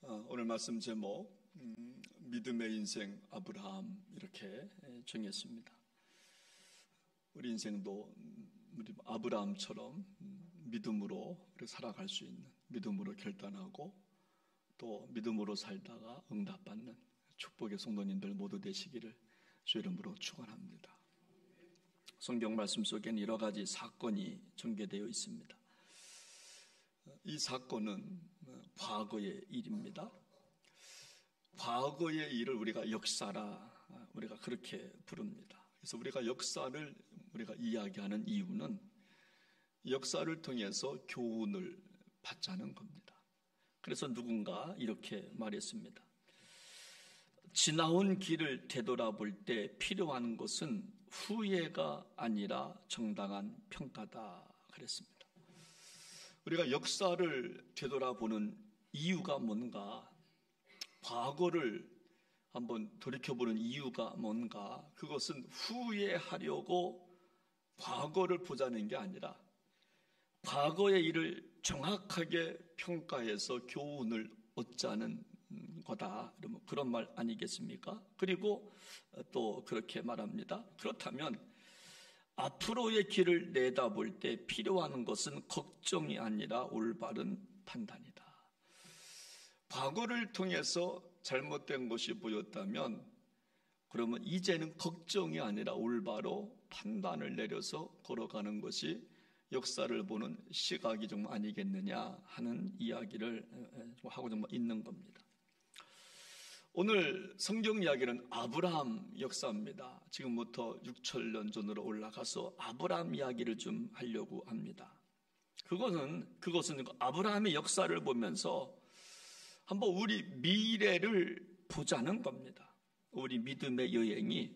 오늘 말씀 제목 믿음의 인생 아브라함 이렇게 정했습니다. 우리 인생도 우리 아브라함처럼 믿음으로 살아갈 수 있는, 믿음으로 결단하고 또 믿음으로 살다가 응답받는 축복의 성도님들 모두 되시기를 주 이름으로 축원합니다. 성경 말씀 속에는 여러 가지 사건이 전개되어 있습니다. 이 사건은 과거의 일입니다. 과거의 일을 우리가 역사라 우리가 그렇게 부릅니다. 그래서 우리가 역사를 우리가 이야기하는 이유는 역사를 통해서 교훈을 받자는 겁니다. 그래서 누군가 이렇게 말했습니다. 지나온 길을 되돌아볼 때 필요한 것은 후회가 아니라 정당한 평가다 그랬습니다. 우리가 역사를 되돌아보는 이유가 뭔가, 과거를 한번 돌이켜보는 이유가 뭔가, 그것은 후회하려고 과거를 보자는 게 아니라 과거의 일을 정확하게 평가해서 교훈을 얻자는 거다. 그런 말 아니겠습니까? 그리고 또 그렇게 말합니다. 그렇다면 앞으로의 길을 내다볼 때 필요한 것은 걱정이 아니라 올바른 판단이다. 과거를 통해서 잘못된 것이 보였다면 그러면 이제는 걱정이 아니라 올바로 판단을 내려서 걸어가는 것이 역사를 보는 시각이 좀 아니겠느냐 하는 이야기를 하고 좀 있는 겁니다. 오늘 성경 이야기는 아브라함 역사입니다. 지금부터 6천년 전으로 올라가서 아브라함 이야기를 좀 하려고 합니다. 그것은 아브라함의 역사를 보면서 한번 우리 미래를 보자는 겁니다. 우리 믿음의 여행이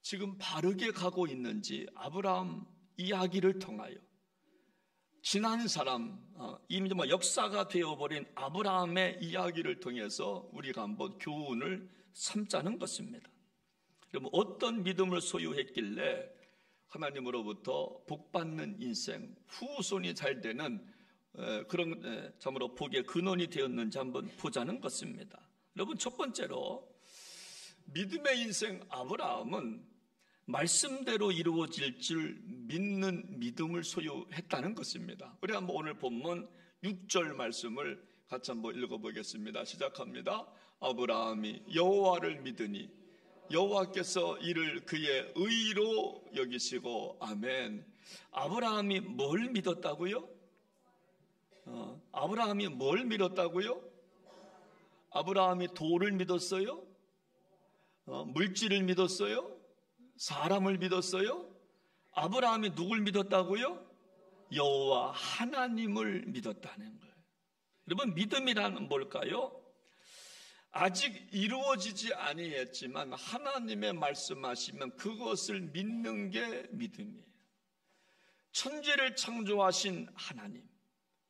지금 바르게 가고 있는지 아브라함 이야기를 통하여 지난 사람, 이미 역사가 되어버린 아브라함의 이야기를 통해서 우리가 한번 교훈을 삼자는 것입니다. 그럼 어떤 믿음을 소유했길래 하나님으로부터 복받는 인생, 후손이 잘 되는 그런 참으로 복의 근원이 되었는지 한번 보자는 것입니다. 여러분, 첫 번째로 믿음의 인생 아브라함은 말씀대로 이루어질 줄 믿는 믿음을 소유했다는 것입니다. 우리 한번 오늘 본문 6절 말씀을 같이 한번 읽어보겠습니다. 시작합니다. 아브라함이 여호와를 믿으니 여호와께서 이를 그의 의로 여기시고. 아멘. 아브라함이 뭘 믿었다고요? 아브라함이 뭘 믿었다고요? 아브라함이 돌을 믿었어요? 물질을 믿었어요? 사람을 믿었어요? 아브라함이 누굴 믿었다고요? 여호와 하나님을 믿었다는 거예요. 여러분, 믿음이란 뭘까요? 아직 이루어지지 아니했지만 하나님의 말씀하시면 그것을 믿는 게 믿음이에요. 천지를 창조하신 하나님,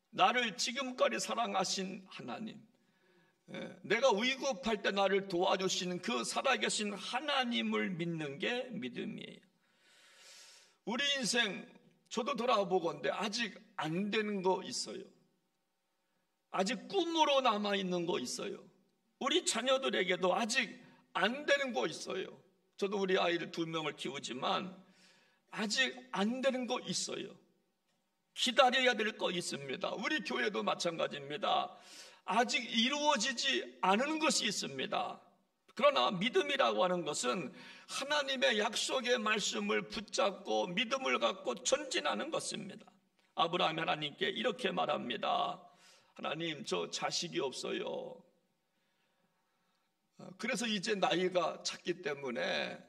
나를 지금까지 사랑하신 하나님, 내가 위급할 때 나를 도와주시는 그 살아계신 하나님을 믿는 게 믿음이에요. 우리 인생 저도 돌아보건대 아직 안 되는 거 있어요. 아직 꿈으로 남아있는 거 있어요. 우리 자녀들에게도 아직 안 되는 거 있어요. 저도 우리 아이를 2명을 키우지만 아직 안 되는 거 있어요. 기다려야 될 거 있습니다. 우리 교회도 마찬가지입니다. 아직 이루어지지 않은 것이 있습니다. 그러나 믿음이라고 하는 것은 하나님의 약속의 말씀을 붙잡고 믿음을 갖고 전진하는 것입니다. 아브라함이 하나님께 이렇게 말합니다. 하나님, 저 자식이 없어요. 그래서 이제 나이가 찼기 때문에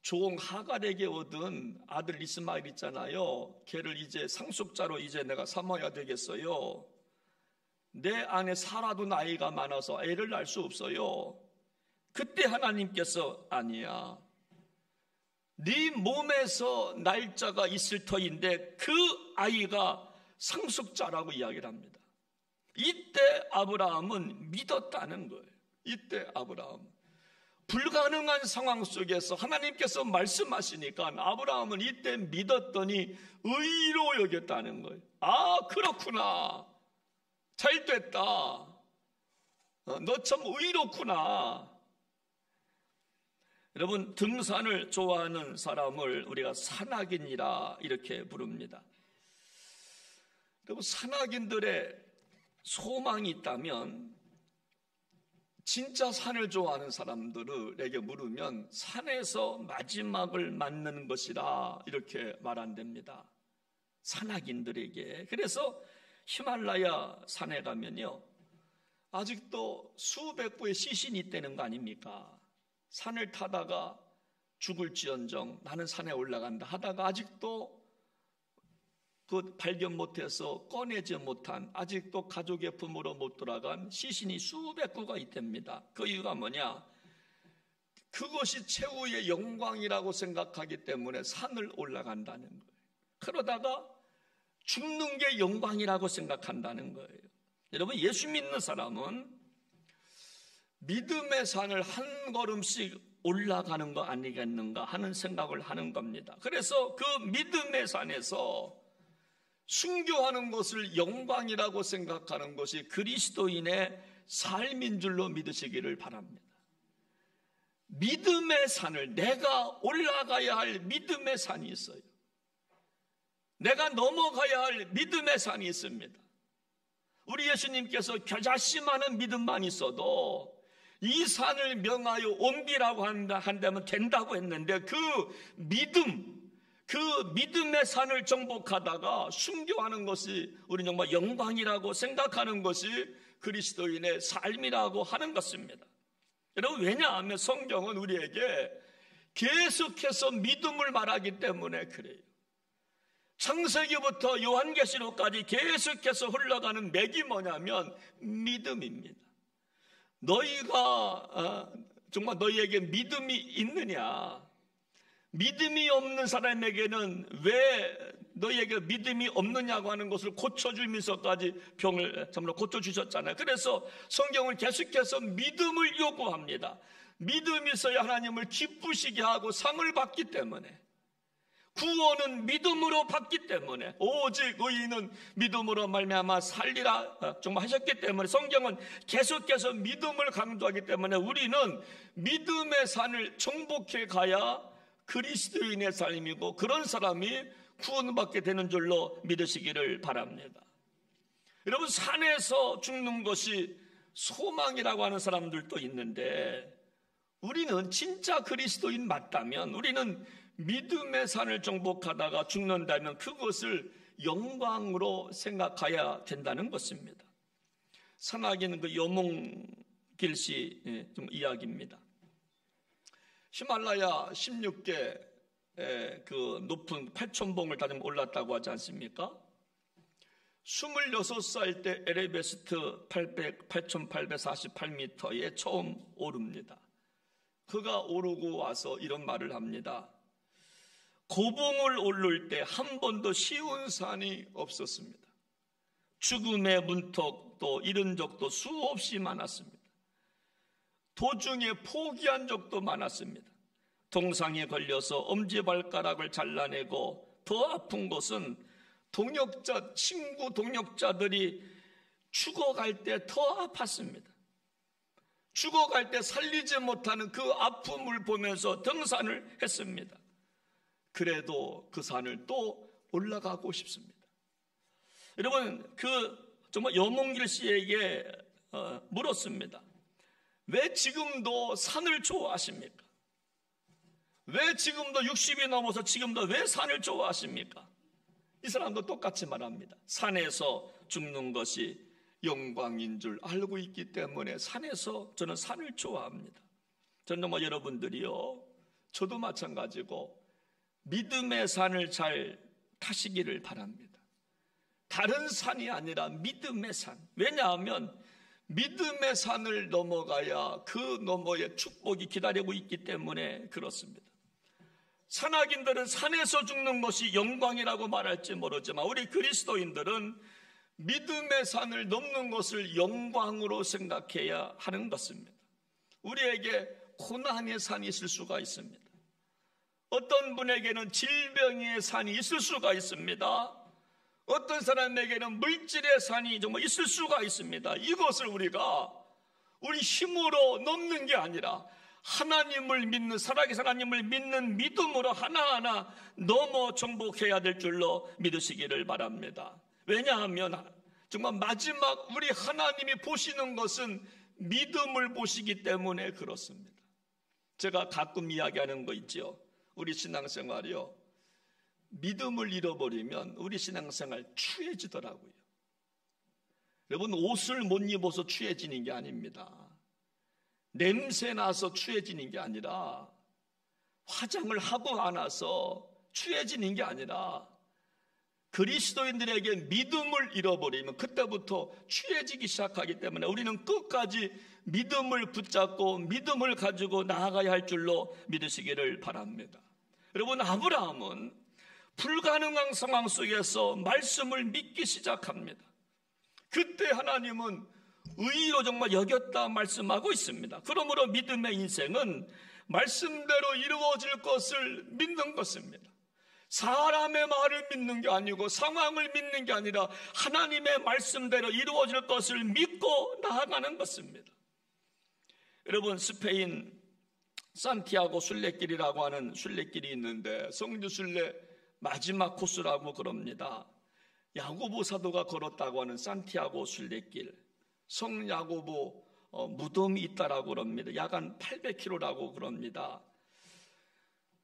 종 하갈에게 얻은 아들 이스마엘 있잖아요. 걔를 이제 상속자로 이제 내가 삼아야 되겠어요. 내 안에 사라도 나이가 많아서 애를 낳을 수 없어요. 그때 하나님께서 아니야, 네 몸에서 날짜가 있을 터인데 그 아이가 상속자라고 이야기를 합니다. 이때 아브라함은 믿었다는 거예요. 이때 아브라함, 불가능한 상황 속에서 하나님께서 말씀하시니까 아브라함은 이때 믿었더니 의로 여겼다는 거예요. 아, 그렇구나, 잘 됐다. 너 참 의롭구나. 여러분, 등산을 좋아하는 사람을 우리가 산악인이라 이렇게 부릅니다. 여러분, 산악인들의 소망이 있다면 진짜 산을 좋아하는 사람들에게 물으면 산에서 마지막을 맞는 것이라 이렇게 말한답니다. 산악인들에게. 그래서 히말라야 산에 가면요, 아직도 수백 부의 시신이 있다는 거 아닙니까? 산을 타다가 죽을지언정 나는 산에 올라간다 하다가 아직도 그 발견 못해서 꺼내지 못한, 아직도 가족의 품으로 못 돌아간 시신이 수백 구가 있답니다. 그 이유가 뭐냐? 그것이 최후의 영광이라고 생각하기 때문에 산을 올라간다는 거예요. 그러다가 죽는 게 영광이라고 생각한다는 거예요. 여러분, 예수 믿는 사람은 믿음의 산을 한 걸음씩 올라가는 거 아니겠는가 하는 생각을 하는 겁니다. 그래서 그 믿음의 산에서 순교하는 것을 영광이라고 생각하는 것이 그리스도인의 삶인 줄로 믿으시기를 바랍니다. 믿음의 산을, 내가 올라가야 할 믿음의 산이 있어요. 내가 넘어가야 할 믿음의 산이 있습니다. 우리 예수님께서 겨자씨만한 믿음만 있어도 이 산을 명하여 옮기라고 한다면 된다고 했는데, 그 믿음의 산을 정복하다가 순교하는 것이 우리 정말 영광이라고 생각하는 것이 그리스도인의 삶이라고 하는 것입니다. 여러분, 왜냐하면 성경은 우리에게 계속해서 믿음을 말하기 때문에 그래요. 창세기부터 요한계시록까지 계속해서 흘러가는 맥이 뭐냐면 믿음입니다. 너희가 정말 너희에게 믿음이 있느냐? 믿음이 없는 사람에게는 왜 너희에게 믿음이 없느냐고 하는 것을 고쳐주면서까지 병을 정말 고쳐주셨잖아요. 그래서 성경은 계속해서 믿음을 요구합니다. 믿음이 있어야 하나님을 기쁘시게 하고 상을 받기 때문에, 구원은 믿음으로 받기 때문에, 오직 의인은 믿음으로 말미암아 살리라 정말 하셨기 때문에 성경은 계속해서 믿음을 강조하기 때문에 우리는 믿음의 산을 정복해 가야 그리스도인의 삶이고, 그런 사람이 구원받게 되는 줄로 믿으시기를 바랍니다. 여러분, 산에서 죽는 것이 소망이라고 하는 사람들도 있는데, 우리는 진짜 그리스도인 맞다면, 우리는 믿음의 산을 정복하다가 죽는다면 그것을 영광으로 생각해야 된다는 것입니다. 산악인 그 여몽길씨 좀 이야기입니다. 히말라야 16개 그 높은 8,000봉을 다짐 올랐다고 하지 않습니까? 26살 때 에베레스트 8,848m에 처음 오릅니다. 그가 오르고 와서 이런 말을 합니다. 고봉을 오를 때 한 번도 쉬운 산이 없었습니다. 죽음의 문턱도 잃은 적도 수없이 많았습니다. 도중에 포기한 적도 많았습니다. 동상에 걸려서 엄지발가락을 잘라내고, 더 아픈 것은 친구 동역자들이 죽어갈 때 더 아팠습니다. 죽어갈 때 살리지 못하는 그 아픔을 보면서 등산을 했습니다. 그래도 그 산을 또 올라가고 싶습니다. 여러분, 정말 여몽길 씨에게 물었습니다. 왜 지금도 산을 좋아하십니까? 왜 지금도 60이 넘어서 지금도 왜 산을 좋아하십니까? 이 사람도 똑같이 말합니다. 산에서 죽는 것이 영광인 줄 알고 있기 때문에 저는 산을 좋아합니다. 저는 뭐 여러분들이요, 저도 마찬가지고 믿음의 산을 잘 타시기를 바랍니다. 다른 산이 아니라 믿음의 산. 왜냐하면 믿음의 산을 넘어가야 그 너머에 축복이 기다리고 있기 때문에 그렇습니다. 산악인들은 산에서 죽는 것이 영광이라고 말할지 모르지만, 우리 그리스도인들은 믿음의 산을 넘는 것을 영광으로 생각해야 하는 것입니다. 우리에게 고난의 산이 있을 수가 있습니다. 어떤 분에게는 질병의 산이 있을 수가 있습니다. 어떤 사람에게는 물질의 산이 정말 있을 수가 있습니다. 이것을 우리가 우리 힘으로 넘는 게 아니라 하나님을 믿는, 살아계신 하나님을 믿는 믿음으로 하나하나 넘어 정복해야 될 줄로 믿으시기를 바랍니다. 왜냐하면 정말 마지막 우리 하나님이 보시는 것은 믿음을 보시기 때문에 그렇습니다. 제가 가끔 이야기하는 거 있죠. 우리 신앙생활이요, 믿음을 잃어버리면 우리 신앙생활 추해지더라고요. 여러분, 옷을 못 입어서 추해지는 게 아닙니다. 냄새 나서 추해지는 게 아니라, 화장을 하고 안 와서 추해지는 게 아니라, 그리스도인들에게 믿음을 잃어버리면 그때부터 추해지기 시작하기 때문에 우리는 끝까지 믿음을 붙잡고 믿음을 가지고 나아가야 할 줄로 믿으시기를 바랍니다. 여러분, 아브라함은 불가능한 상황 속에서 말씀을 믿기 시작합니다. 그때 하나님은 의로 정말 여겼다 말씀하고 있습니다. 그러므로 믿음의 인생은 말씀대로 이루어질 것을 믿는 것입니다. 사람의 말을 믿는 게 아니고 상황을 믿는 게 아니라 하나님의 말씀대로 이루어질 것을 믿고 나아가는 것입니다. 여러분, 스페인 산티아고 순례길이라고 하는 순례길이 있는데 성주 순례 마지막 코스라고 그럽니다. 야고보 사도가 걸었다고 하는 산티아고 순례길, 성야고보 무덤이 있다라고 그럽니다. 약 한 800km라고 그럽니다.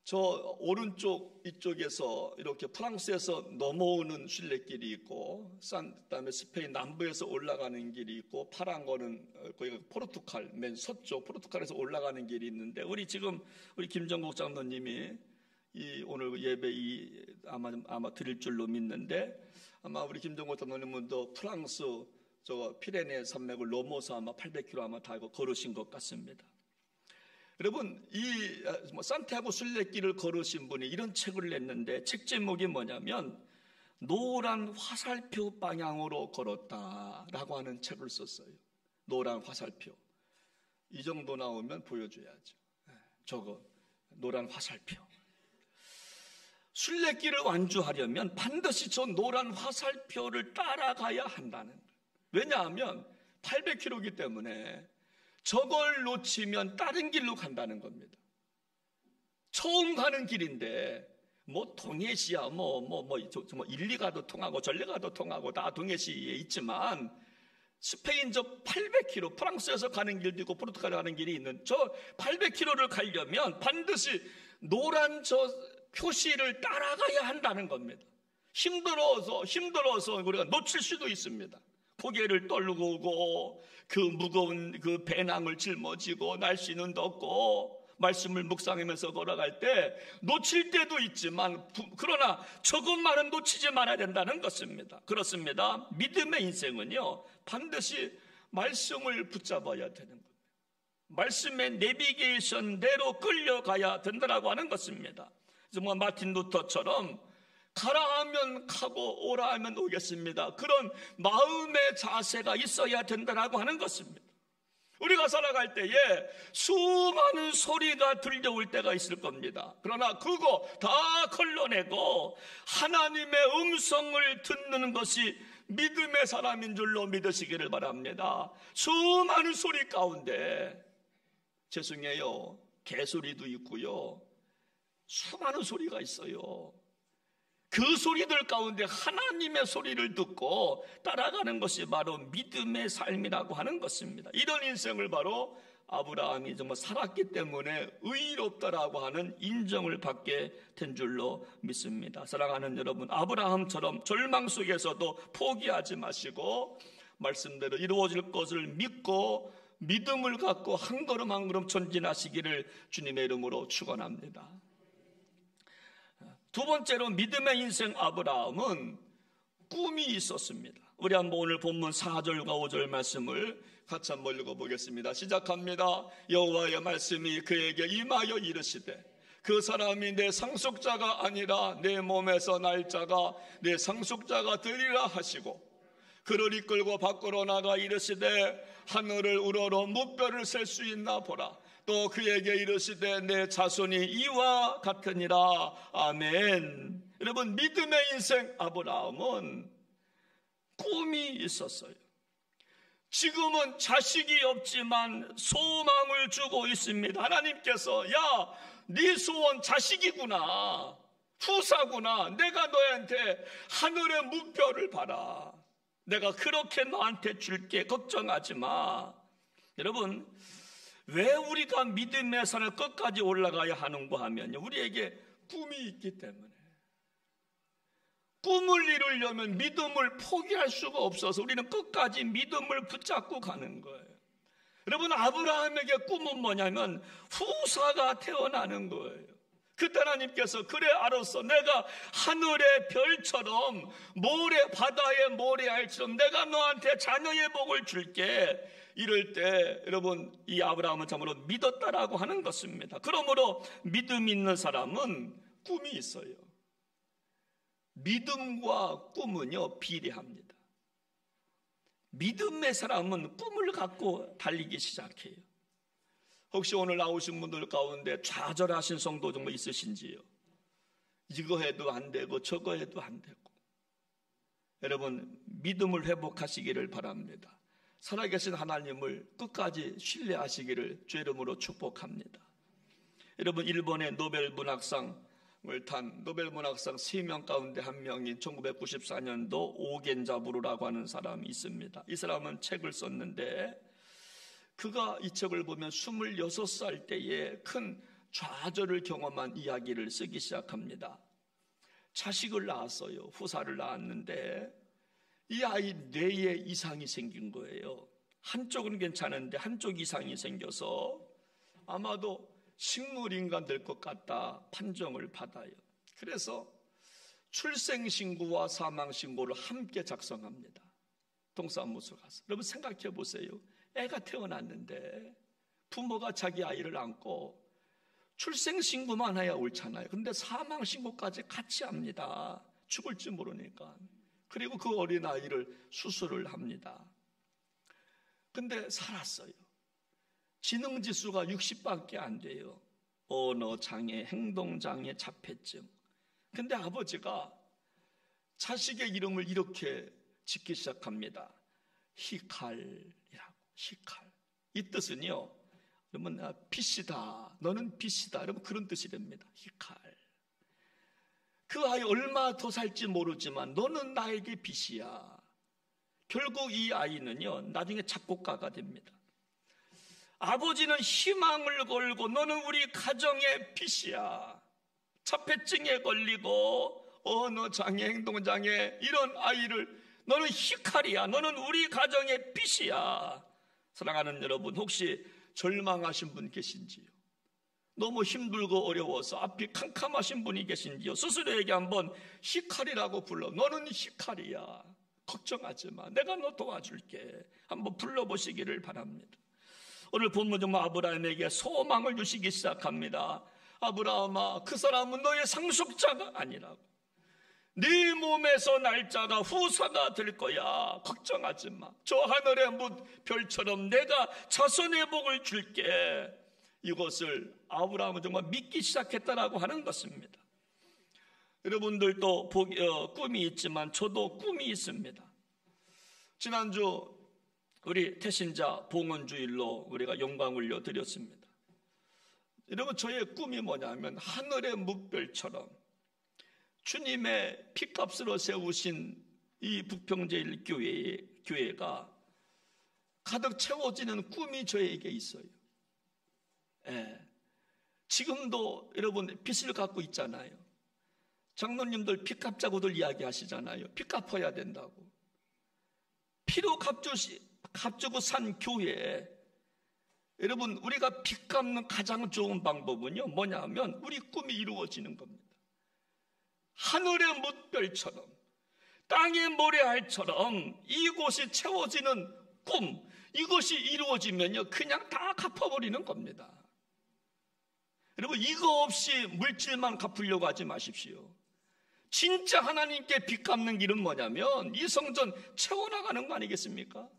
저 오른쪽 이쪽에서 이렇게 프랑스에서 넘어오는 순례길이 있고, 그다음에 스페인 남부에서 올라가는 길이 있고, 파란 거는 거기가 포르투갈 맨 서쪽 포르투갈에서 올라가는 길이 있는데, 우리 김정국 장로님이 이 오늘 예배 아마 드릴 줄로 믿는데, 아마 우리 김정국 장로님도 프랑스 저 피레네 산맥을 넘어서 아마 800km 아마 다 걸으신 것 같습니다. 여러분, 이 산티아고 순례길을 걸으신 분이 이런 책을 냈는데, 책 제목이 뭐냐면 노란 화살표 방향으로 걸었다라고 하는 책을 썼어요. 노란 화살표. 이 정도 나오면 보여줘야죠. 저거 노란 화살표. 순례길을 완주하려면 반드시 저 노란 화살표를 따라가야 한다는 거예요. 왜냐하면 800km이기 때문에 저걸 놓치면 다른 길로 간다는 겁니다. 처음 가는 길인데 뭐 동해시야 뭐 일리 가도 통하고 전리 가도 통하고 다 동해시에 있지만, 스페인 저 800km, 프랑스에서 가는 길도 있고 포르투갈에 가는 길이 있는 저 800km를 가려면 반드시 노란 저 표시를 따라가야 한다는 겁니다. 힘들어서 우리가 놓칠 수도 있습니다. 고개를 떨고 오고 그 무거운 그 배낭을 짊어지고 날씨는 덥고 말씀을 묵상하면서 걸어갈 때 놓칠 때도 있지만, 그러나 저것만은 놓치지 말아야 된다는 것입니다. 그렇습니다. 믿음의 인생은요, 반드시 말씀을 붙잡아야 되는 겁니다. 말씀의 내비게이션대로 끌려가야 된다라고 하는 것입니다. 그래서 마틴 루터처럼 가라 하면 가고 오라 하면 오겠습니다, 그런 마음의 자세가 있어야 된다라고 하는 것입니다. 우리가 살아갈 때에 수많은 소리가 들려올 때가 있을 겁니다. 그러나 그거 다 걸러내고 하나님의 음성을 듣는 것이 믿음의 사람인 줄로 믿으시기를 바랍니다. 수많은 소리 가운데, 죄송해요, 개소리도 있고요, 수많은 소리가 있어요. 그 소리들 가운데 하나님의 소리를 듣고 따라가는 것이 바로 믿음의 삶이라고 하는 것입니다. 이런 인생을 바로 아브라함이 정말 살았기 때문에 의롭다라고 하는 인정을 받게 된 줄로 믿습니다. 사랑하는 여러분, 아브라함처럼 절망 속에서도 포기하지 마시고 말씀대로 이루어질 것을 믿고 믿음을 갖고 한 걸음 한 걸음 전진하시기를 주님의 이름으로 축원합니다. 두 번째로 믿음의 인생 아브라함은 꿈이 있었습니다. 우리 한번 오늘 본문 4절과 5절 말씀을 같이 한번 읽어보겠습니다. 시작합니다. 여호와의 말씀이 그에게 임하여 이르시되, 그 사람이 내 상속자가 아니라 내 몸에서 날 자가 내 상속자가 되리라 하시고, 그를 이끌고 밖으로 나가 이르시되 하늘을 우러러 무뼈를 셀 수 있나 보라. 또 그에게 이르시되 내 자손이 이와 같으니라. 아멘. 여러분, 믿음의 인생 아브라함은 꿈이 있었어요. 지금은 자식이 없지만 소망을 주고 있습니다. 하나님께서 네 소원 자식이구나, 후사구나. 내가 너한테 하늘의 무뼈를 봐라. 내가 그렇게 너한테 줄게. 걱정하지 마. 여러분, 왜 우리가 믿음의 산을 끝까지 올라가야 하는가 하면요, 우리에게 꿈이 있기 때문에. 꿈을 이루려면 믿음을 포기할 수가 없어서 우리는 끝까지 믿음을 붙잡고 가는 거예요. 여러분, 아브라함에게 꿈은 뭐냐면 후사가 태어나는 거예요. 그때 하나님께서 그래 알았어, 내가 하늘의 별처럼 바다의 모래알처럼 내가 너한테 자녀의 복을 줄게. 이럴 때 여러분, 이 아브라함은 참으로 믿었다라고 하는 것입니다. 그러므로 믿음 있는 사람은 꿈이 있어요. 믿음과 꿈은요, 비례합니다. 믿음의 사람은 꿈을 갖고 달리기 시작해요. 혹시 오늘 나오신 분들 가운데 좌절하신 성도 정말 있으신지요? 이거 해도 안 되고 저거 해도 안 되고. 여러분, 믿음을 회복하시기를 바랍니다. 살아계신 하나님을 끝까지 신뢰하시기를 주 이름으로 축복합니다. 여러분, 일본의 노벨문학상을 탄 노벨문학상 3명 가운데 한 명인 1994년도 오겐자부루라고 하는 사람이 있습니다. 이 사람은 책을 썼는데 그가 이 책을 보면 26살 때에 큰 좌절을 경험한 이야기를 쓰기 시작합니다. 자식을 낳았어요. 후사를 낳았는데 이 아이 뇌에 이상이 생긴 거예요. 한쪽은 괜찮은데 한쪽 이상이 생겨서 아마도 식물인간 될 것 같다 판정을 받아요. 그래서 출생신고와 사망신고를 함께 작성합니다. 동사무소 가서. 여러분 생각해 보세요. 애가 태어났는데 부모가 자기 아이를 안고 출생신고만 해야 옳잖아요. 근데 사망신고까지 같이 합니다. 죽을지 모르니까. 그리고 그 어린아이를 수술을 합니다. 근데 살았어요. 지능지수가 60밖에 안 돼요. 언어장애, 행동장애, 자폐증. 근데 아버지가 자식의 이름을 이렇게 짓기 시작합니다. 히칼이라고. 히칼. 이 뜻은요, 여러분, 빛이다. 너는 빛이다. 여러분, 그런 뜻이 됩니다. 히칼. 그 아이 얼마 더 살지 모르지만 너는 나에게 빛이야. 결국 이 아이는요, 나중에 작곡가가 됩니다. 아버지는 희망을 걸고 너는 우리 가정의 빛이야. 자폐증에 걸리고 언어장애, 행동장애 이런 아이를 너는 히칼이야. 너는 우리 가정의 빛이야. 사랑하는 여러분, 혹시 절망하신 분 계신지요? 너무 힘들고 어려워서 앞이 캄캄하신 분이 계신지요? 스스로에게 한번 히칼이라고 불러. 너는 히칼이야. 걱정하지 마. 내가 너 도와줄게. 한번 불러보시기를 바랍니다. 오늘 본문 정말 아브라함에게 소망을 주시기 시작합니다. 아브라함아, 그 사람은 너의 상속자가 아니라고. 네 몸에서 날짜가 후사가 될 거야. 걱정하지 마. 저 하늘의 별처럼 내가 자손의 복을 줄게. 이것을 아브라함은 정말 믿기 시작했다라고 하는 것입니다. 여러분들도 꿈이 있지만 저도 꿈이 있습니다. 지난주 우리 태신자 봉헌주일로 우리가 영광 올려드렸습니다. 여러분, 저의 꿈이 뭐냐면 하늘의 뭇별처럼 주님의 피값으로 세우신 이 북평제일 교회가 가득 채워지는 꿈이 저에게 있어요. 예. 지금도 여러분 빚을 갖고 있잖아요. 장로님들 빚 갚자고들 이야기하시잖아요. 빚 갚아야 된다고. 피로 값주고 산 교회. 여러분, 우리가 빚 갚는 가장 좋은 방법은요, 뭐냐면 우리 꿈이 이루어지는 겁니다. 하늘의 뭇별처럼 땅의 모래알처럼 이곳이 채워지는 꿈, 이것이 이루어지면요 그냥 다 갚아버리는 겁니다. 여러분, 이거 없이 물질만 갚으려고 하지 마십시오. 진짜 하나님께 빚 갚는 길은 뭐냐면 이 성전 채워나가는 거 아니겠습니까?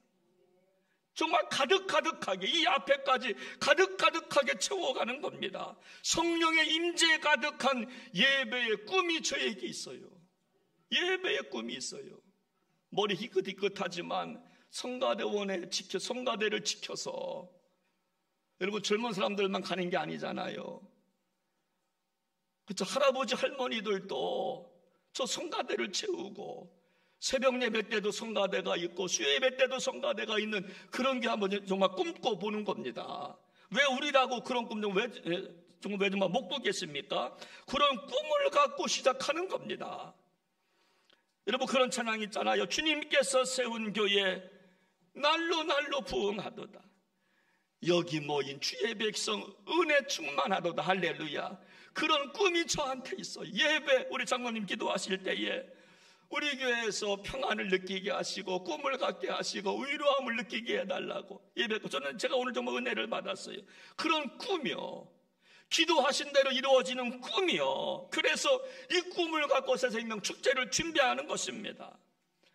정말 가득가득하게, 이 앞에까지 가득가득하게 채워가는 겁니다. 성령의 임재 가득한 예배의 꿈이 저에게 있어요. 예배의 꿈이 있어요. 머리 희끗희끗하지만 성가대를 지켜서, 여러분 젊은 사람들만 가는 게 아니잖아요. 그렇죠? 할아버지 할머니들도 저 성가대를 채우고, 새벽 예배 때도 성가대가 있고 수요 예배 때도 성가대가 있는 그런 게 한번 정말 꿈꿔보는 겁니다. 왜 우리라고 그런 꿈 정말 못 꾸겠습니까? 그런 꿈을 갖고 시작하는 겁니다. 여러분 그런 찬양 있잖아요. 주님께서 세운 교회 날로 날로 부흥하도다. 여기 모인 주의 백성 은혜 충만하도다. 할렐루야. 그런 꿈이 저한테 있어요. 예배 우리 장로님 기도하실 때에 우리 교회에서 평안을 느끼게 하시고 꿈을 갖게 하시고 위로함을 느끼게 해달라고 예배, 제가 오늘 정말 은혜를 받았어요. 그런 꿈이요, 기도하신 대로 이루어지는 꿈이요. 그래서 이 꿈을 갖고 새 생명 축제를 준비하는 것입니다.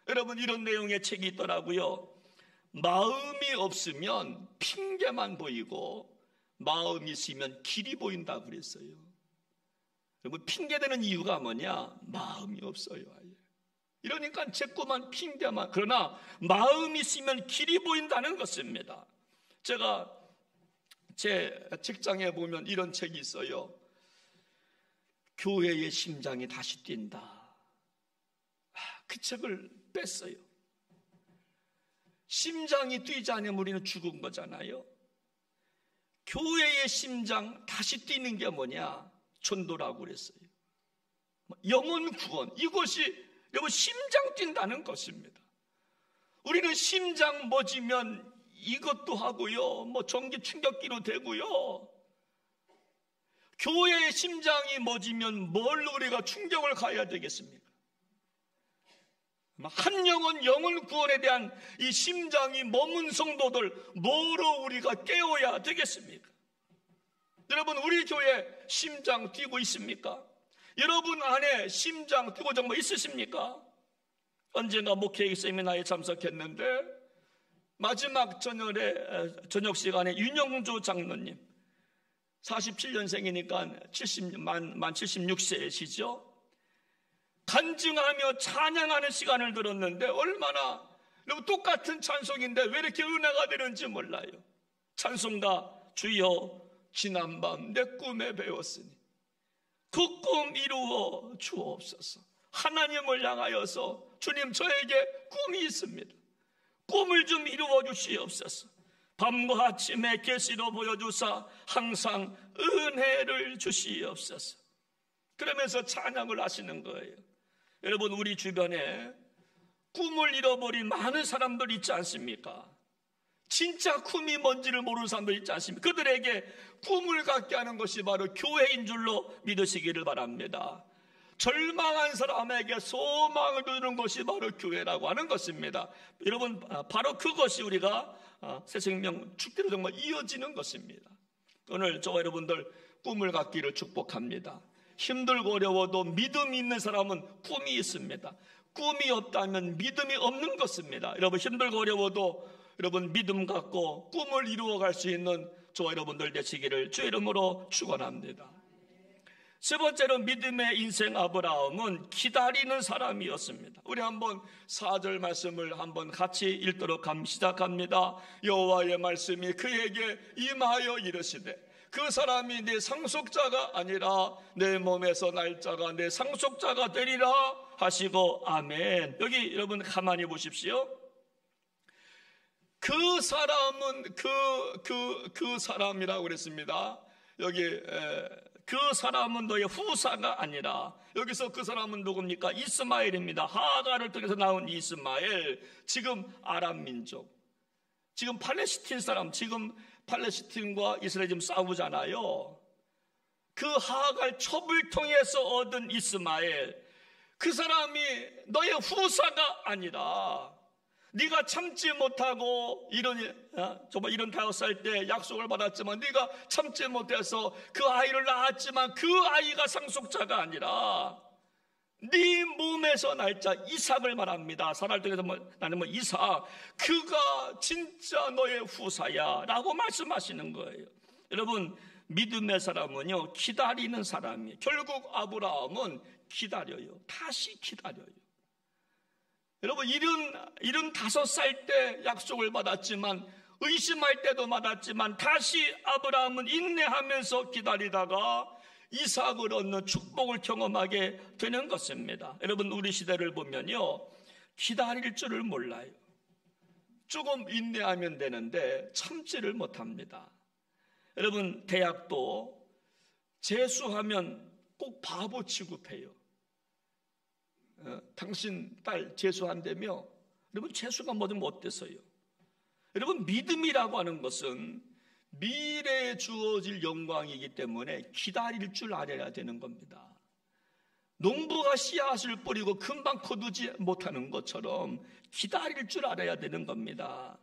여러분 이런 내용의 책이 있더라고요. 마음이 없으면 핑계만 보이고 마음이 있으면 길이 보인다고 그랬어요. 여러분 핑계대는 이유가 뭐냐? 마음이 없어요. 아예. 이러니까 자꾸만 핑계만. 그러나 마음이 있으면 길이 보인다는 것입니다. 제가 제 책장에 보면 이런 책이 있어요. 교회의 심장이 다시 뛴다. 그 책을 뺐어요. 심장이 뛰지 않으면 우리는 죽은 거잖아요. 교회의 심장 다시 뛰는 게 뭐냐? 전도라고 그랬어요. 영혼 구원, 이것이 여러분 심장 뛴다는 것입니다. 우리는 심장 멎으면 이것도 하고요, 전기 충격기로 되고요. 교회의 심장이 멎으면 뭘 우리가 충격을 가야 되겠습니까? 한 영혼 구원에 대한 이 심장이 멎은 성도들 뭐로 우리가 깨워야 되겠습니까? 여러분 우리 교회 심장 뛰고 있습니까? 여러분 안에 심장 뛰고 정말 있으십니까? 언젠가 목회의 세미나에 참석했는데 마지막 저녁 시간에 윤영조 장로님 47년생이니까 만 76세시죠. 간증하며 찬양하는 시간을 들었는데 얼마나 똑같은 찬송인데 왜 이렇게 은혜가 되는지 몰라요. 찬송가 주여 지난밤 내 꿈에 배웠으니 그 꿈 이루어 주옵소서. 하나님을 향하여서 주님 저에게 꿈이 있습니다. 꿈을 좀 이루어 주시옵소서. 밤과 아침에 계시로 보여주사 항상 은혜를 주시옵소서. 그러면서 찬양을 하시는 거예요. 여러분 우리 주변에 꿈을 잃어버린 많은 사람들 있지 않습니까? 진짜 꿈이 뭔지를 모르는 사람들 있지 않습니까? 그들에게 꿈을 갖게 하는 것이 바로 교회인 줄로 믿으시기를 바랍니다. 절망한 사람에게 소망을 주는 것이 바로 교회라고 하는 것입니다. 여러분 바로 그것이 우리가 새생명 축제로 정말 이어지는 것입니다. 오늘 저와 여러분들 꿈을 갖기를 축복합니다. 힘들고 어려워도 믿음이 있는 사람은 꿈이 있습니다. 꿈이 없다면 믿음이 없는 것입니다. 여러분 힘들고 어려워도 여러분 믿음 갖고 꿈을 이루어갈 수 있는 저와 여러분들 되시기를 주의 이름으로 축원합니다. 세 번째로 믿음의 인생 아브라함은 기다리는 사람이었습니다. 우리 한번 4절 말씀을 한번 같이 읽도록 시작합니다. 여호와의 말씀이 그에게 임하여 이르시되 그 사람이 내 상속자가 아니라 내 몸에서 날 자가 내 상속자가 되리라 하시고 아멘. 여기 여러분 가만히 보십시오. 그 사람은 그 사람이라고 그랬습니다. 여기 그 사람은 너의 후사가 아니라, 여기서 그 사람은 누굽니까? 이스마엘입니다. 하가를 통해서 나온 이스마엘. 지금 아람 민족, 지금 팔레스틴 사람, 지금 팔레스틴과 이스라엘 지금 싸우잖아요. 그 하갈 첩을 통해서 얻은 이스마엘, 그 사람이 너의 후사가 아니라, 네가 참지 못하고 정말 75살 때 약속을 받았지만 네가 참지 못해서 그 아이를 낳았지만 그 아이가 상속자가 아니라 네 몸에서 날짜 이삭을 말합니다. 사라를 통해서 나는 이삭, 그가 진짜 너의 후사야 라고 말씀하시는 거예요. 여러분 믿음의 사람은요 기다리는 사람이에요. 결국 아브라함은 기다려요. 다시 기다려요. 여러분 75살 때 약속을 받았지만, 의심할 때도 받았지만, 다시 아브라함은 인내하면서 기다리다가 이삭을 얻는 축복을 경험하게 되는 것입니다. 여러분, 우리 시대를 보면요, 기다릴 줄을 몰라요. 조금 인내하면 되는데 참지를 못합니다. 여러분, 대학도 재수하면 꼭 바보 취급해요. 당신 딸 재수한다며? 여러분, 재수가 뭐든 못돼서요. 여러분, 믿음이라고 하는 것은 미래에 주어질 영광이기 때문에 기다릴 줄 알아야 되는 겁니다. 농부가 씨앗을 뿌리고 금방 거두지 못하는 것처럼 기다릴 줄 알아야 되는 겁니다.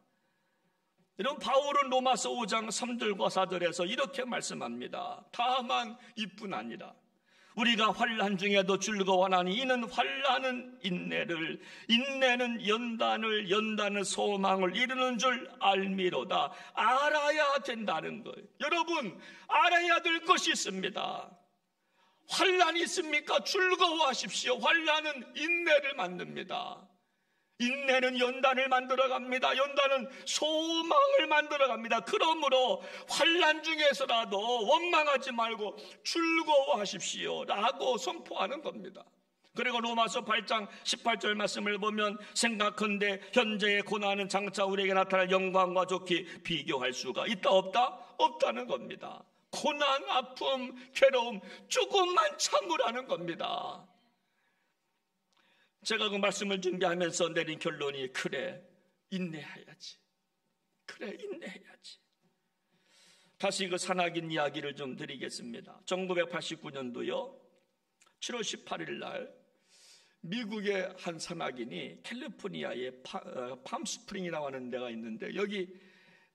여러분, 바울은 로마서 5장 3절과 4절에서 이렇게 말씀합니다. 다만 이뿐 아니라 우리가 환난 중에도 즐거워하나니 이는 환난은 인내를, 인내는 연단을, 연단은 소망을 이루는 줄 알미로다. 알아야 된다는 거예요. 여러분, 알아야 될 것이 있습니다. 환난이 있습니까? 즐거워하십시오. 환난은 인내를 만듭니다. 인내는 연단을 만들어갑니다. 연단은 소망을 만들어갑니다. 그러므로 환난 중에서라도 원망하지 말고 즐거워하십시오 라고 선포하는 겁니다. 그리고 로마서 8장 18절 말씀을 보면, 생각컨대 현재의 고난은 장차 우리에게 나타날 영광과 좋게 비교할 수가 있다 없다? 없다는 겁니다. 고난, 아픔, 괴로움 조금만 참으라는 겁니다. 제가 그 말씀을 준비하면서 내린 결론이, 그래, 인내해야지. 그래, 인내해야지. 다시 그 산악인 이야기를 좀 드리겠습니다. 1989년도요 7월 18일 날 미국의 한 산악인이 캘리포니아의 팜스프링이라고 하는 데가 있는데, 여기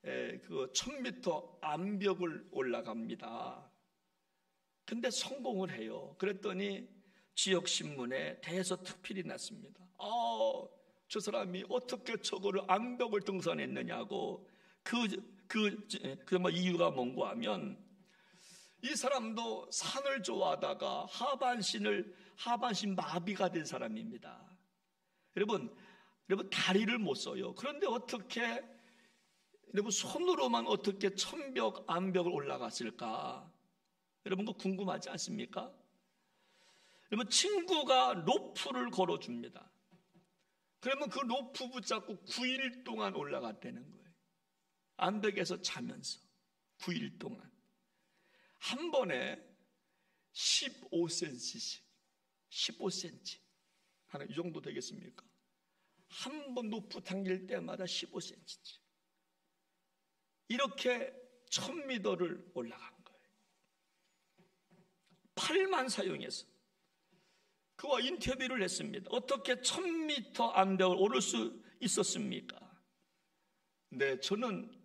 그 1000m 암벽을 올라갑니다. 근데 성공을 해요. 그랬더니 지역신문에 대서특필이 났습니다. 저 사람이 어떻게 저거를 암벽을 등산했느냐고. 이유가 뭔고 하면, 이 사람도 산을 좋아하다가 하반신 마비가 된 사람입니다. 여러분 다리를 못 써요. 그런데 어떻게, 여러분 손으로만 어떻게 1000벽 암벽을 올라갔을까? 여러분 그거 궁금하지 않습니까? 여러분, 친구가 로프를 걸어줍니다. 그러면 그 로프 붙잡고 9일 동안 올라갔다는 거예요. 암벽에서 자면서 9일 동안 한 번에 15cm씩 15cm 하나, 이 정도 되겠습니까? 한 번 로프 당길 때마다 15cm씩 이렇게 1000m를 올라간 거예요. 팔만 사용해서. 그와 인터뷰를 했습니다. 어떻게 1000m 암벽을 오를 수 있었습니까? 네, 저는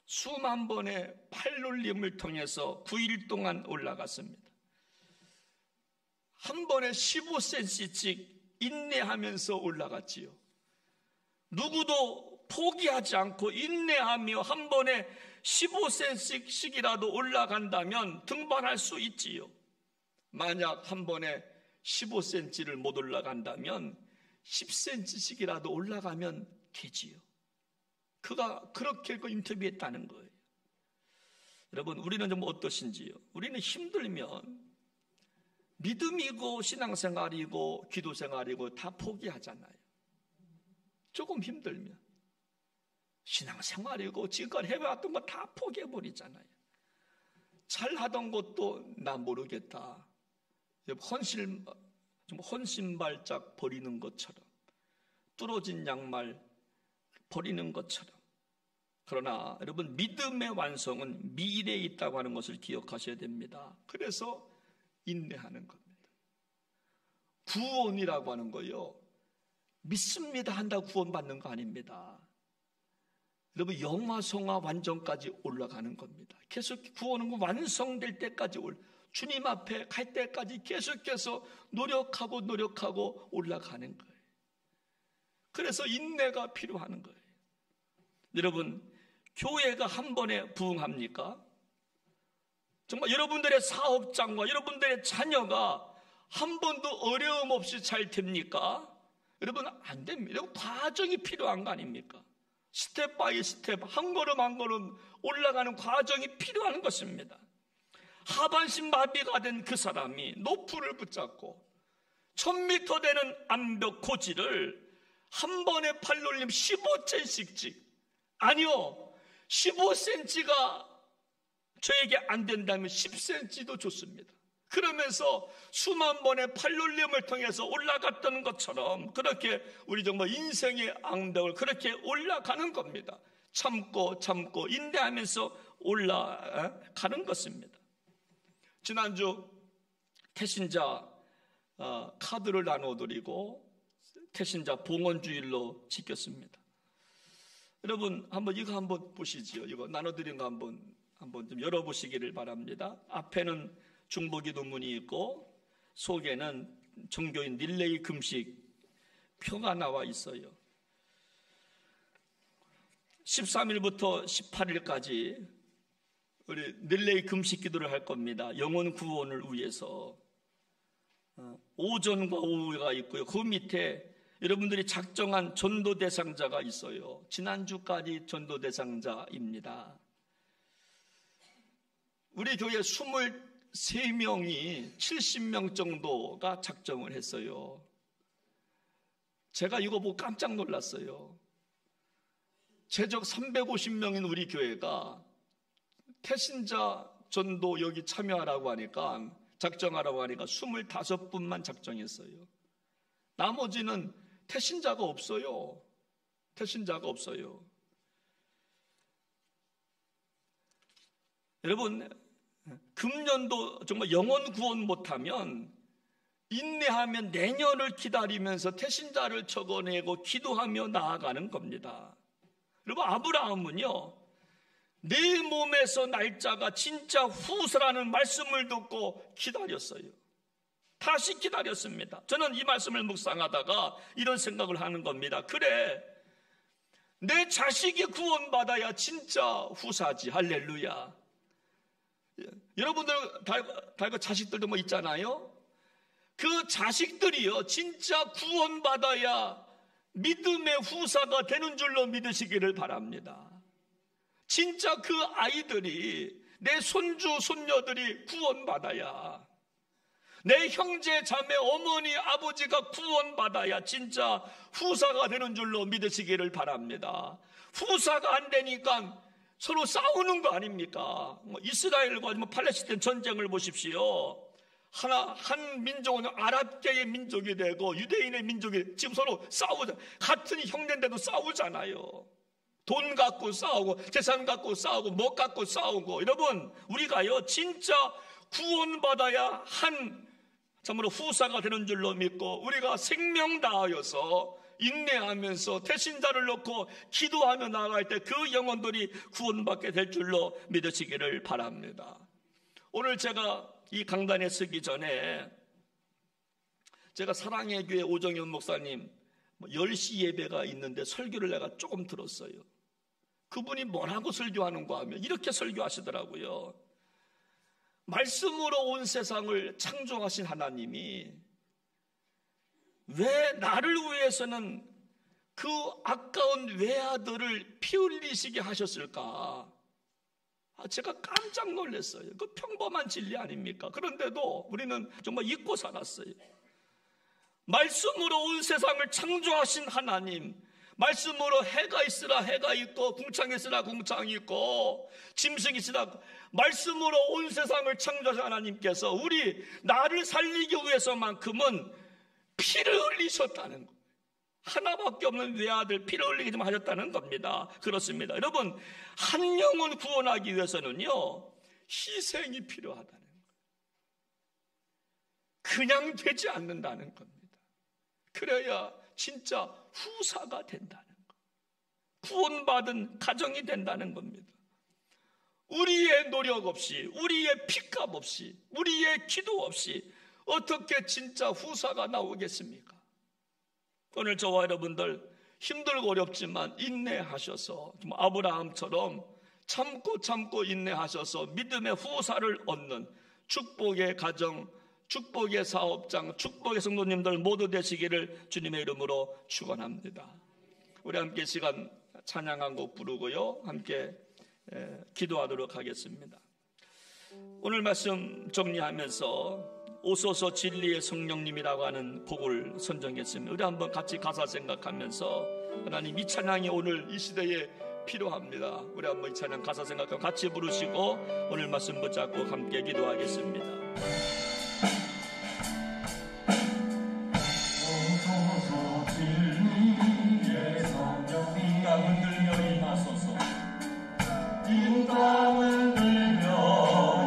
수만 번의 팔놀림을 통해서 9일 동안 올라갔습니다. 한 번에 15cm씩 인내하면서 올라갔지요. 누구도 포기하지 않고 인내하며 한 번에 15cm씩이라도 올라간다면 등반할 수 있지요. 만약 한 번에 15cm를 못 올라간다면 10cm씩이라도 올라가면 되지요. 그가 그렇게 그 인터뷰했다는 거예요. 여러분, 우리는 좀 어떠신지요? 우리는 힘들면 믿음이고 신앙생활이고 기도생활이고 다 포기하잖아요. 조금 힘들면 신앙생활이고 지금까지 해왔던 거 다 포기해버리잖아요. 잘하던 것도 나 모르겠다. 헌신발작 버리는 것처럼, 뚫어진 양말 버리는 것처럼. 그러나 여러분, 믿음의 완성은 미래에 있다고 하는 것을 기억하셔야 됩니다. 그래서 인내하는 겁니다. 구원이라고 하는 거요, 믿습니다 한다고 구원받는 거 아닙니다. 여러분, 영화성화 완전까지 올라가는 겁니다. 계속 구원은 완성될 때까지 주님 앞에 갈 때까지 계속해서 노력하고 올라가는 거예요. 그래서 인내가 필요한 거예요. 여러분, 교회가 한 번에 부흥합니까? 정말 여러분들의 사업장과 여러분들의 자녀가 한 번도 어려움 없이 잘 됩니까? 여러분, 안 됩니다. 과정이 필요한 거 아닙니까? 스텝 바이 스텝, 한 걸음 한 걸음 올라가는 과정이 필요한 것입니다. 하반신 마비가 된 그 사람이 노프를 붙잡고 1000m 되는 암벽 고지를 한 번에 팔놀림 15cm씩 아니요, 15cm가 저에게 안 된다면 10cm도 좋습니다. 그러면서 수만 번의 팔놀림을 통해서 올라갔던 것처럼 그렇게 우리 정말 인생의 암벽을 그렇게 올라가는 겁니다. 참고 인내하면서 올라가는 것입니다. 지난주 태신자 카드를 나눠드리고 태신자 봉헌주일로 지켰습니다. 여러분, 이거 한번 보시지요. 이거 나눠드린 거 한번 좀 열어보시기를 바랍니다. 앞에는 중보기도문이 있고 속에는 종교인 릴레이 금식 표가 나와 있어요. 13일부터 18일까지 우리 릴레이 금식 기도를 할 겁니다. 영혼 구원을 위해서. 오전과 오후가 있고요. 그 밑에 여러분들이 작정한 전도 대상자가 있어요. 지난주까지 전도 대상자입니다. 우리 교회 23명이 70명 정도가 작정을 했어요. 제가 이거 보고 깜짝 놀랐어요. 최적 350명인 우리 교회가 태신자 전도 여기 참여하라고 하니까 작정하라고 하니까 25분만 작정했어요. 나머지는 태신자가 없어요. 여러분, 금년도 정말 영혼 구원 못하면 인내하면 내년을 기다리면서 태신자를 적어내고 기도하며 나아가는 겁니다. 여러분, 아브라함은요, 내 몸에서 날짜가 진짜 후서라는 말씀을 듣고 기다렸어요. 다시 기다렸습니다. 저는 이 말씀을 묵상하다가 이런 생각을 하는 겁니다. 그래, 내 자식이 구원받아야 진짜 후사지. 할렐루야. 여러분들 다 자식들도 뭐 있잖아요. 그 자식들이요, 진짜 구원받아야 믿음의 후사가 되는 줄로 믿으시기를 바랍니다. 진짜 그 아이들이, 내 손주 손녀들이 구원받아야, 내 형제 자매 어머니 아버지가 구원받아야 진짜 후사가 되는 줄로 믿으시기를 바랍니다. 후사가 안 되니까 서로 싸우는 거 아닙니까? 이스라엘과 팔레스타인 전쟁을 보십시오. 한 민족은 아랍계의 민족이 되고 유대인의 민족이 지금 서로 싸우자. 같은 형제인데도 싸우잖아요. 돈 갖고 싸우고 재산 갖고 싸우고 뭐 갖고 싸우고. 여러분, 우리가요 진짜 구원받아야 참으로 후사가 되는 줄로 믿고 우리가 생명 다하여서 인내하면서 태신자를 놓고 기도하며 나아갈 때 그 영혼들이 구원받게 될 줄로 믿으시기를 바랍니다. 오늘 제가 이 강단에 서기 전에 제가 사랑의 교회 오정현 목사님 10시 예배가 있는데 설교를 내가 조금 들었어요. 그분이 뭐라고 설교하는가 하면 이렇게 설교하시더라고요. 말씀으로 온 세상을 창조하신 하나님이 왜 나를 위해서는 그 아까운 외아들을 피 흘리시게 하셨을까? 제가 깜짝 놀랐어요. 그 평범한 진리 아닙니까? 그런데도 우리는 정말 잊고 살았어요. 말씀으로 온 세상을 창조하신 하나님, 말씀으로 해가 있으라 해가 있고 궁창이 있으라 궁창이 있고 짐승이 있으라, 말씀으로 온 세상을 창조하신 하나님께서 나를 살리기 위해서만큼은 피를 흘리셨다는 거예요. 하나밖에 없는 외아들 피를 흘리게 좀 하셨다는 겁니다. 그렇습니다. 여러분, 한 영혼 구원하기 위해서는요 희생이 필요하다는 거예요. 그냥 되지 않는다는 겁니다. 그래야 진짜 후사가 된다는 거, 구원받은 가정이 된다는 겁니다. 우리의 노력 없이, 우리의 피값 없이, 우리의 기도 없이 어떻게 진짜 후사가 나오겠습니까? 오늘 저와 여러분들 힘들고 어렵지만 인내하셔서 좀 아브라함처럼 참고 인내하셔서 믿음의 후사를 얻는 축복의 가정 축복의 사업장, 축복의 성도님들 모두 되시기를 주님의 이름으로 축원합니다. 우리 함께 시간 찬양 한 곡 부르고요, 함께 기도하도록 하겠습니다. 오늘 말씀 정리하면서 오소서 진리의 성령님이라고 하는 곡을 선정했습니다. 우리 한번 같이 가사 생각하면서, 하나님 이 찬양이 오늘 이 시대에 필요합니다. 우리 한번 이 찬양 가사 생각하고 같이 부르시고 오늘 말씀 붙잡고 함께 기도하겠습니다. 오소서 진리의 성령님, 땅을 들며 임하소서. 이 땅을 들며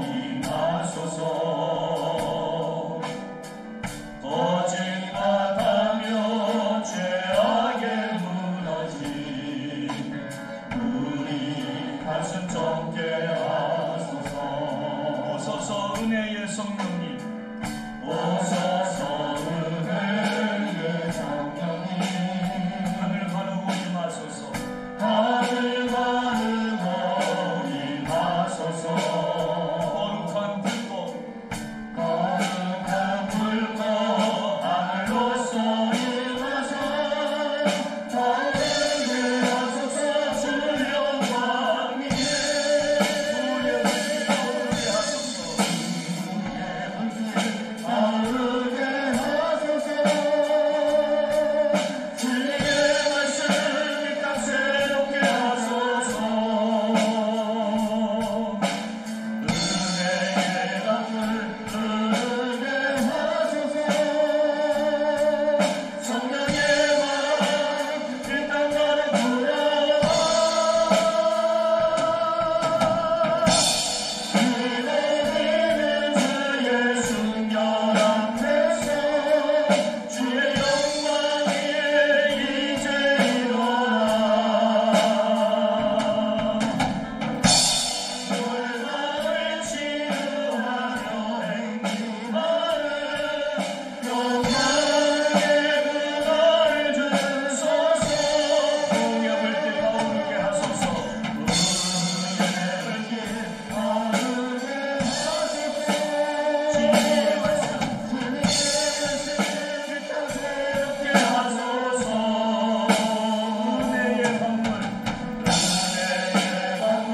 임하소서. 거짓 같다며 죄악에 무너진 우리 가슴 정케 하소서. 오소서 은혜의 성령님, 오소서 은혜의 성령님, 하늘 가르고 임하소서. 하늘 가르고 임하소서. 거룩한 불꽃, 거룩한 불꽃 하늘로서 임하사 달리게 하소서. 주 영광 위에 우리의 불을 하소서. 아르게 하소서. 주의 말씀 이 땅 새롭게 하소서. 은혜의 강물 흐르게 하소서. 성령의 바람 이 땅 가르구려. 기도드리는 주의 순결 앞에서 주의 영광 위에 이제 일어나. 열방을 치유하며 행님하는 영광의 문화를 주소서. 공역을 뜨거우게 하소서. 은혜를 기뻐하게 하소서. 진리의 말씀 이 땅 새롭게 하소서. 은혜의 강물, 은혜의 강물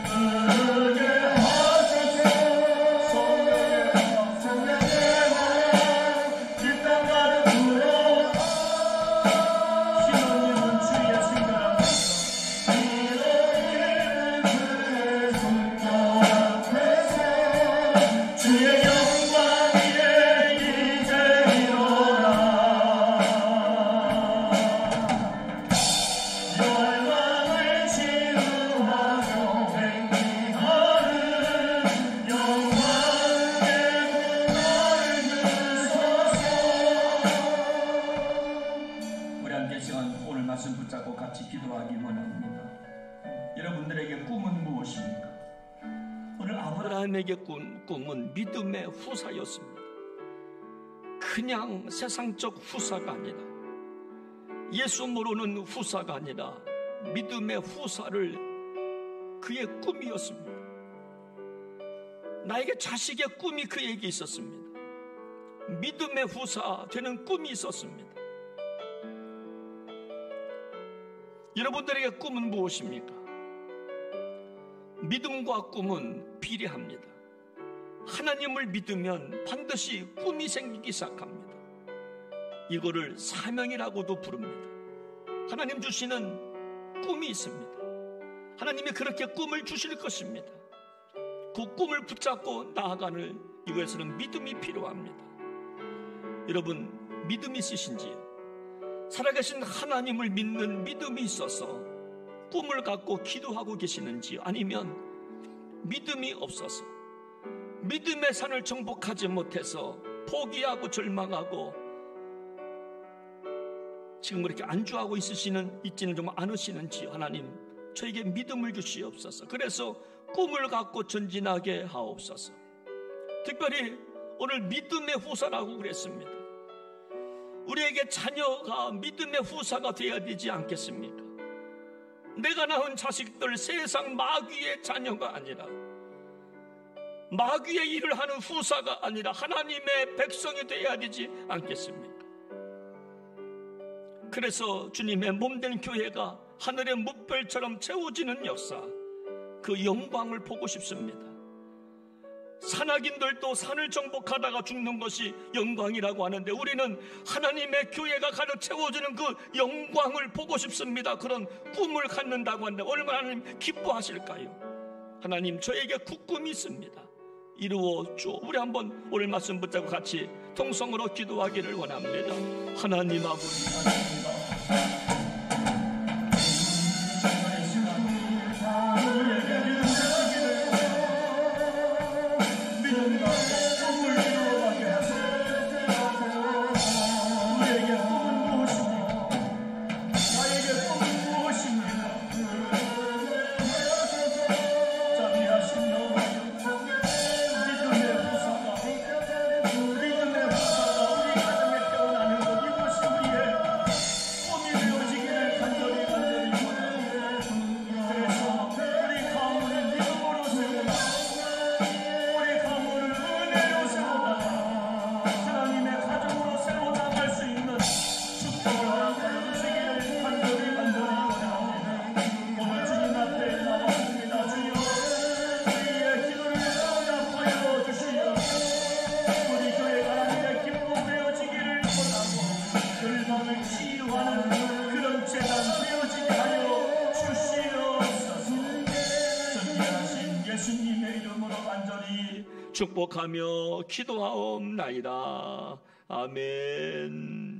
흐르게 하소서. 성령의 바람 이 땅 가르구려. 신혼님은 주의 순결 앞에서, 신혼님은 주의 순결 앞에서 주의 영광 위에 이제 일어나. 열방을 치유하며 행님하는 영광의 문화를 주소서. 우리 함께 시간 오늘 말씀 붙잡고 같이 기도하기 원합니다. 여러분들에게 꿈은 무엇입니까? 오늘 아브라함에게 꿈은 믿음의 후사였습니다. 그냥 세상적 후사가 아니라, 예수 모르는 후사가 아니라 믿음의 후사를 그의 꿈이었습니다. 나에게 자식의 꿈이 그에게 있었습니다. 믿음의 후사 되는 꿈이 있었습니다. 여러분들에게 꿈은 무엇입니까? 믿음과 꿈은 비례합니다. 하나님을 믿으면 반드시 꿈이 생기기 시작합니다. 이거를 사명이라고도 부릅니다. 하나님 주시는 꿈이 있습니다. 하나님이 그렇게 꿈을 주실 것입니다. 그 꿈을 붙잡고 나아가는 이곳에서는 믿음이 필요합니다. 여러분, 믿음이 있으신지요? 살아계신 하나님을 믿는 믿음이 있어서 꿈을 갖고 기도하고 계시는지요? 아니면 믿음이 없어서 믿음의 산을 정복하지 못해서 포기하고 절망하고 지금 그렇게 안주하고 있지는 좀 않으시는지요? 하나님, 저에게 믿음을 주시옵소서. 그래서 꿈을 갖고 전진하게 하옵소서. 특별히 오늘 믿음의 후사라고 그랬습니다. 우리에게 자녀가 믿음의 후사가 되어야 되지 않겠습니까? 내가 낳은 자식들 세상 마귀의 자녀가 아니라 마귀의 일을 하는 후사가 아니라 하나님의 백성이 되어야 되지 않겠습니까? 그래서 주님의 몸된 교회가 하늘의 뭇별처럼 채워지는 역사, 그 영광을 보고 싶습니다. 산악인들도 산을 정복하다가 죽는 것이 영광이라고 하는데 우리는 하나님의 교회가 가득 채워지는 그 영광을 보고 싶습니다. 그런 꿈을 갖는다고 하는데 얼마나 하나님 기뻐하실까요? 하나님, 저에게 꿈이 있습니다. 이루어줘. 우리 한번 오늘 말씀 붙잡고 같이 통성으로 기도하기를 원합니다. 하나님 아버지, 예수님의 이름으로 간절히 축복하며 기도하옵나이다. 아멘.